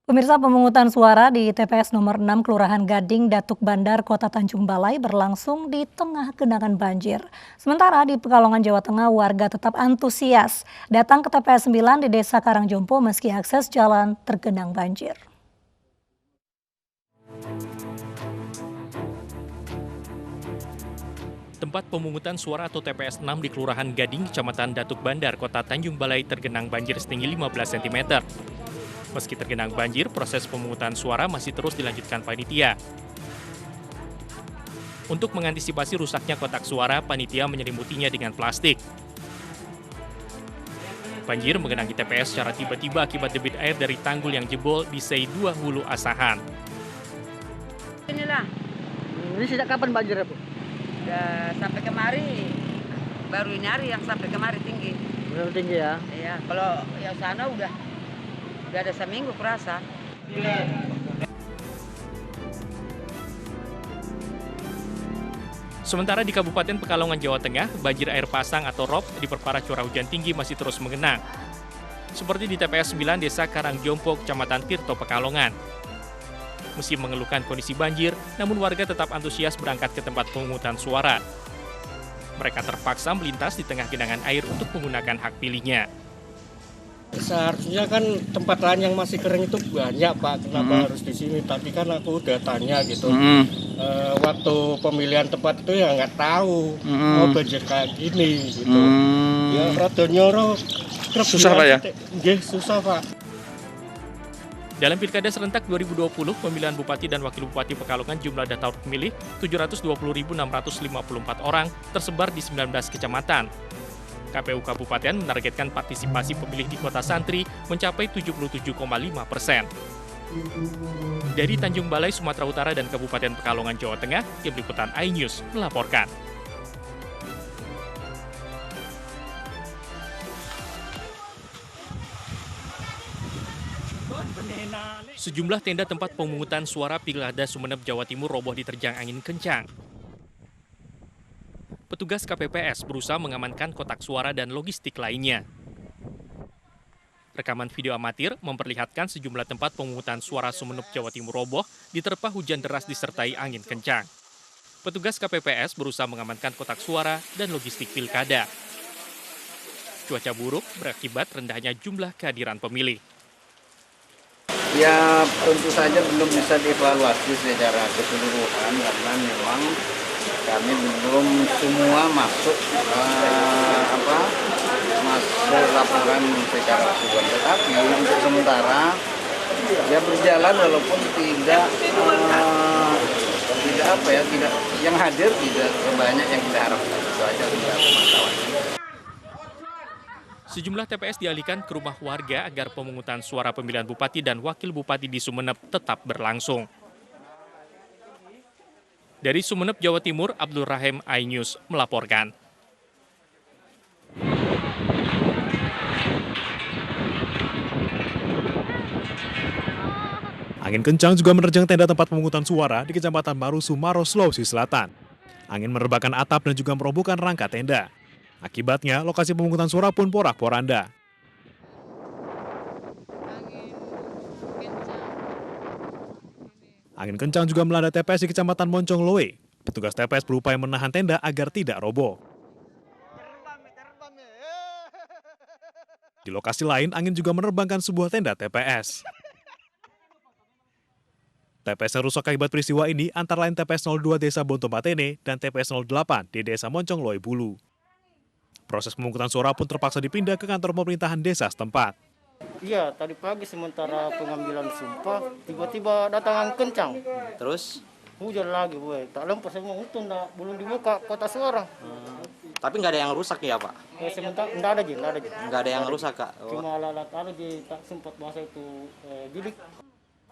Pemirsa, pemungutan suara di TPS nomor 6 Kelurahan Gading, Datuk Bandar, Kota Tanjung Balai berlangsung di tengah genangan banjir. Sementara di Pekalongan, Jawa Tengah, warga tetap antusias datang ke TPS 9 di Desa Karangjompo meski akses jalan tergenang banjir. Tempat pemungutan suara atau TPS 6 di Kelurahan Gading, Kecamatan Datuk Bandar, Kota Tanjung Balai tergenang banjir setinggi 15 cm. Meski tergenang banjir, proses pemungutan suara masih terus dilanjutkan panitia. Untuk mengantisipasi rusaknya kotak suara, panitia menyelimutinya dengan plastik. Banjir menggenangi TPS secara tiba-tiba akibat debit air dari tanggul yang jebol di SEI 2 Hulu Asahan. Inilah, Ini sejak kapan banjir, Bu? udah sampai kemari, baru ini hari yang sampai kemari tinggi. Benar tinggi ya? Iya, kalau yang sana udah ada seminggu kurasa. Sementara di Kabupaten Pekalongan, Jawa Tengah, banjir air pasang atau rop diperparah curah hujan tinggi masih terus mengenang. Seperti di TPS 9 Desa Karangjompo, Kecamatan Tirto, Pekalongan. Meski mengeluhkan kondisi banjir, namun warga tetap antusias berangkat ke tempat pemungutan suara. Mereka terpaksa melintas di tengah genangan air untuk menggunakan hak pilihnya. Seharusnya kan tempat lain yang masih kering itu banyak, Pak. Kenapa harus di sini? Tapi kan aku udah tanya gitu. Waktu pemilihan tempat itu ya nggak tahu mau banjir kayak gini gitu. Ya rada nyoro. Susah, Pak, ya? Nggih, susah, Pak. Dalam Pilkada serentak 2020, pemilihan Bupati dan Wakil Bupati Pekalongan jumlah daftar pemilih 720.654 orang tersebar di 19 kecamatan. KPU Kabupaten menargetkan partisipasi pemilih di Kota Santri mencapai 77,5%. Dari Tanjung Balai, Sumatera Utara dan Kabupaten Pekalongan, Jawa Tengah, Tim Liputan iNews melaporkan. Sejumlah tenda tempat pemungutan suara Pilkada Sumeneb, Jawa Timur roboh diterjang angin kencang. Petugas KPPS berusaha mengamankan kotak suara dan logistik lainnya. Rekaman video amatir memperlihatkan sejumlah tempat pemungutan suara Sumeneb, Jawa Timur roboh diterpa hujan deras disertai angin kencang. Petugas KPPS berusaha mengamankan kotak suara dan logistik pilkada. Cuaca buruk berakibat rendahnya jumlah kehadiran pemilih. Ya tentu saja belum bisa dievaluasi secara keseluruhan karena memang kami belum semua masuk laporan secara keseluruhan. Tetapi untuk sementara ya berjalan walaupun tidak yang hadir tidak sebanyak yang kita harapkan. Itu aja tidak pemantauan. Sejumlah TPS dialihkan ke rumah warga agar pemungutan suara pemilihan Bupati dan Wakil Bupati di Sumeneb tetap berlangsung. Dari Sumeneb, Jawa Timur, Abdul Rahim iNews melaporkan. Angin kencang juga menerjang tenda tempat pemungutan suara di Kecamatan Marusu, Maros, Sulawesi Selatan. Angin merebakkan atap dan juga merobohkan rangka tenda. Akibatnya, lokasi pemungutan suara pun porak-poranda. Angin kencang juga melanda TPS di Kecamatan Moncong Loe. Petugas TPS berupaya menahan tenda agar tidak roboh. Di lokasi lain, angin juga menerbangkan sebuah tenda TPS. TPS yang rusak akibat peristiwa ini antara lain TPS 02 Desa Bontomatene dan TPS 08 di Desa Moncong Loe Bulu. Proses pemungutan suara pun terpaksa dipindah ke kantor pemerintahan desa setempat. Iya, tadi pagi sementara pengambilan sumpah tiba-tiba datang angin kencang. Terus? Hujan lagi, boy. Tak lempar semua untung belum dibuka kotak suara. Tapi nggak ada yang rusak ya, Pak? Sementara enggak ada. Nggak ada yang rusak, Kak? Cuma alat tak sempat masa itu bilik.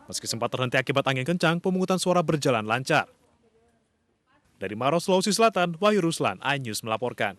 Meski sempat terhenti akibat angin kencang, pemungutan suara berjalan lancar. Dari Maros, Sulawesi Selatan, Wahyu Ruslan, iNews melaporkan.